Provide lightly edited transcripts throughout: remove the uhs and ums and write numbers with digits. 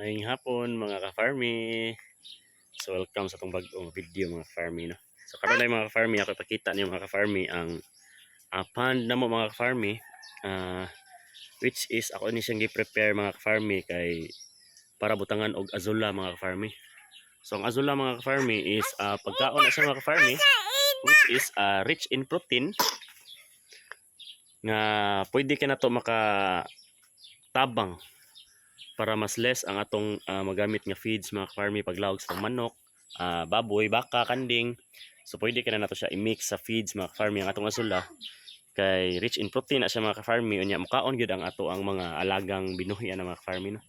Maayong hapon mga ka-farmy. So welcome sa itong bagong video mga ka-farmy, no? So karon na mga ka-farmy, ako ipakita niyo mga ka-farmy ang pond na mo mga ka-farmy, which is ako ni siyang gi-prepare mga ka-farmy kay para butangan og azula mga ka-farmy. So ang azula mga ka-farmy is pagkaon na siya mga ka-farmy, which is rich in protein nga pwede ka na to makatabang para mas less ang atong magamit nga feeds mga farmy paglawag sa manok, baboy, baka, kanding. So pwede ka na nato siya i-mix sa feeds mga farmy ang atong asula kay rich in protein na siya mga farmy unya mukaon gyud ang ato ang mga alagang binuhi na mga farmy, no.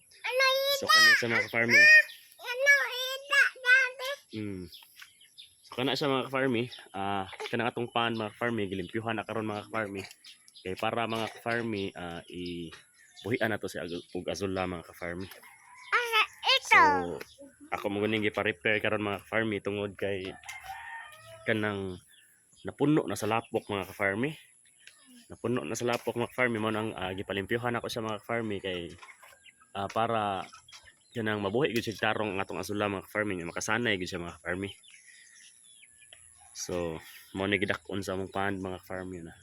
So kani sa mga farmy. So kana siya mga farmy, kanang atong pan mga farmy gilimpyuhan na karon mga farmy kay para mga farmy buhian na to si og azula mga ka-farmy. So ako mo guning gipa-repair karon mga ka-farmy tungod kay kanang napuno na sa lapok mga ka-farmy. Napuno na sa lapok mga ka-farmy mo nang gipalimpyuhan ako sa mga ka-farmy kay para kanang mabuhi gyud sig tarong ang atong azula mga ka-farmy nga makasanay gyud siya mga ka-farmy. So mo ni gidak-on sa among pond mga ka-farmy na.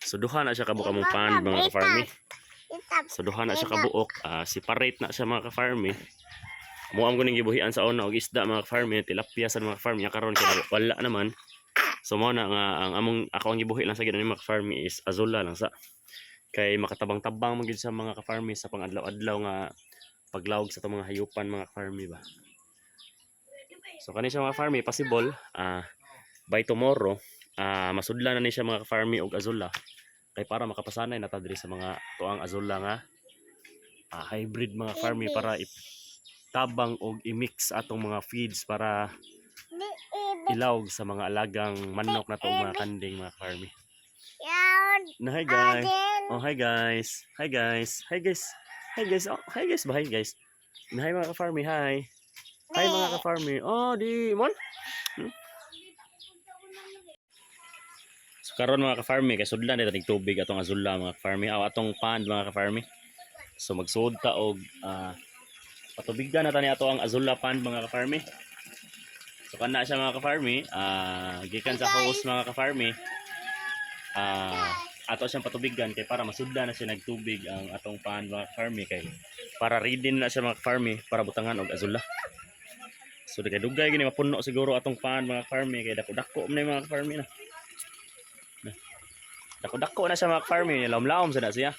So duha na siya kabuok among pond mga ka-farmy. So duha na siya kabuok, separate na siya mga ka-farmy. Mo am guning gibuhian sa una og isda mga ka-farmy, tilapia sa mga ka-farmy karon kay wala naman. So mo na nga ako ang gibuhi lang sa gid mga ka-farmy is azula lang sa kay makatabang-tabang man gyud sa mga ka-farmy sa pang-adlaw-adlaw nga paglawog sa mga hayupan mga ka-farmy ba. So kani siya mga farmy possible by tomorrow masudlan na ni siya mga farmy og azula kay para makapasanay na ta diri sa mga tuang azula nga hybrid mga farmy para itabang og i-mix atong mga feeds para ilawg sa mga alagang manok na to mga kanding mga farmy. No, hi guys. Oh hi guys. Hi guys. Hi guys. Hi guys. Oh, hi guys. Bye guys. Hi mga ka-farmy. Hi. Hi mga ka-farmy. Oh, di mon. So karon mga ka-farmy kay sudlan dito ning tubig atong azula mga ka-farmy atong pond mga ka-farmy. So magsuod ta og patubigan na tani ato ang azula pond mga ka-farmy. So kana siya mga ka-farmy, gikan sa hose mga ka-farmy. Ato siyang patubigan kay para masudlan na siya nagtubig ang atong pond mga ka-farmy kay para ready na siya mga ka-farmy para butangan og azula. So dugay gini mapuno siguro atong pond mga farmy kay dako-dako man mga farmy na. Dako-dako na siya mga farmy, lawom-lawom sa siya.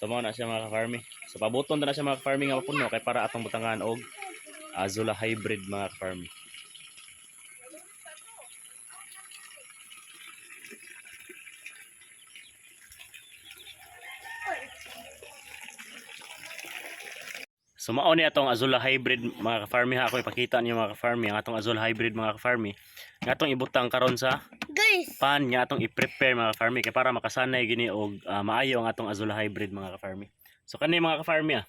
So mao na siya mga farmy. So pabuton na siya mga farmy nga mapuno kay para atong butangan og azula hybrid mga farmy. So mao ni atong azula hybrid mga ka-farmy ha, ako ipakita niyo mga ka-farmy ang atong azula hybrid mga ka-farmy nga atong ibutang karon sa pan nga atong i-prepare mga ka-farmy kay para makasanay gini og maayo ang atong azula hybrid mga ka-farmy. So kani mga ka-farmy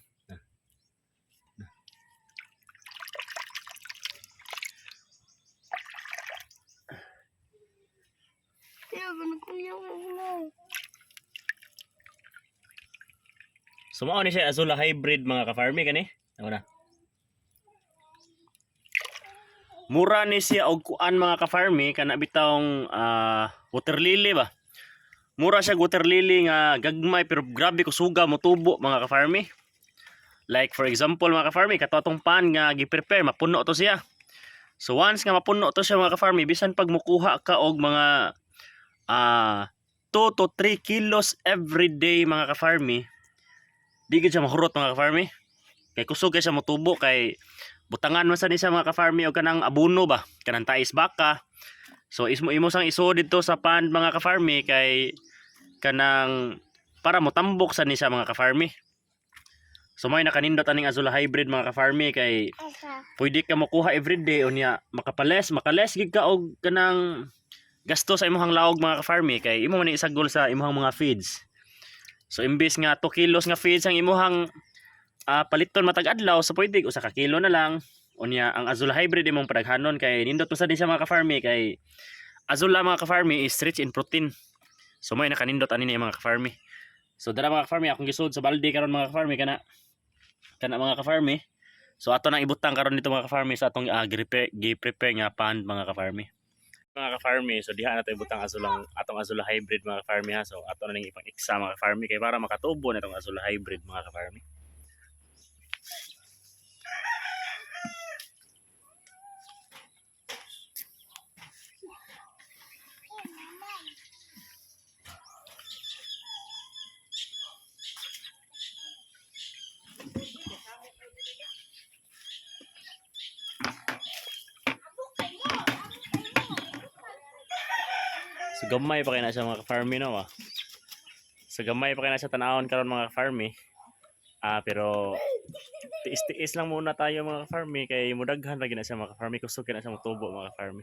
So mao ni siya azula hybrid mga ka-farmy kani. Ano na? Mura ni siya og kuan mga ka-farmy kana bitawng water lily ba. Mura siya water lily nga gagmay pero grabe ko suga mo tubo mga ka-farmy. Like for example mga ka-farmy kato atong pan nga gi-prepare mapuno to siya. So once nga mapuno to siya mga ka-farmy bisan pag mukuha ka og mga 2 to 3 kilos every day mga ka-farmy. Di gid siya mahurot mga ka-farmy. Kay kusog kay siya motubo kay butangan man sa ni siya mga ka-farmy og kanang abono ba, kanang tais baka. So imo sang iso dito sa pond mga ka-farmy kay kanang para motambok sa ni siya mga ka-farmy. So may nakanindot aning azula hybrid mga ka-farmy kay pwede ka makuha everyday unya makales gid ka og kanang gasto sa imong lawog mga ka-farmy kay imo man isagol sa imong mga feeds. So imbes nga 2 kilos nga feeds ang imuhang paliton matag adlaw so pwede usa ka kilo na lang unya ang azula hybrid imong padaghanon kay nindot sa din siya mga ka-farmy kay Azula mga ka-farmy is rich in protein. So may nakanindot ani ni mga ka-farmy. So dara mga ka-farmy akong gisud sa balde karon mga ka-farmy kana mga ka-farmy. So ato nang ibutang karon dito mga ka-farmy sa atong gi-prepare nga pond mga ka-farmy. Mga ka-farmy, so diha na tayo ibutang atong azula hybrid mga ka-farmy ha. So ato na ning ipang-iksa mga ka-farmy kay para makatubo na itong azula hybrid mga ka-farmy. So gamay pa kay na siya mga ka-farmy no. So gamay pa kay na siya tanawon karon mga ka-farmy. Pero tiis-tiis lang muna tayo mga ka-farmy kay mudaghan lagi na siya mga ka-farmy, kusog kay na siya motubo mga ka-farmy.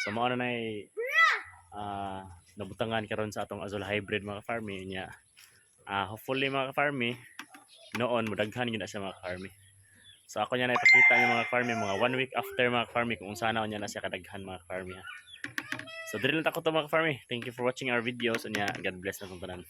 So mao na nay nabutangan karon sa atong azul hybrid mga ka-farmy nya. Hopefully mga ka-farmy noon mudaghan gid na siya mga ka-farmy. So ako niya na ipakita niyo mga ka-farmy mga 1 week after mga ka-farmy kung sana niya na siya kadaghan mga ka-farmy ha. So diri lang ako to mga ka-farmy. Thank you for watching our videos and God bless na tong tanan.